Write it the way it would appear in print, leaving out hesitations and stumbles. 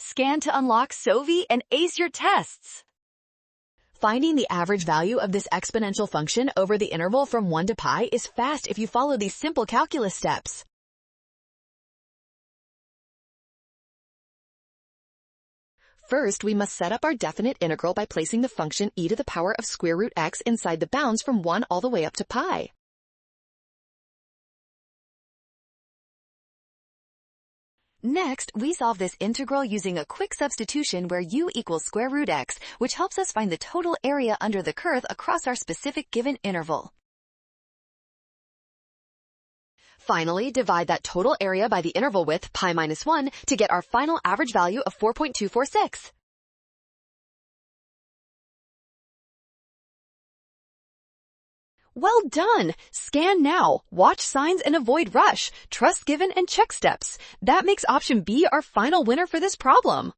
Scan to unlock Sovi and ace your tests. Finding the average value of this exponential function over the interval from 1 to pi is fast if you follow these simple calculus steps. First, we must set up our definite integral by placing the function e to the power of square root x inside the bounds from 1 all the way up to pi. Next, we solve this integral using a quick substitution where u equals square root x, which helps us find the total area under the curve across our specific given interval. Finally, divide that total area by the interval width, pi minus 1, to get our final average value of 4.246. Well done! Scan now, watch signs and avoid rush, trust given and check steps. That makes option B our final winner for this problem.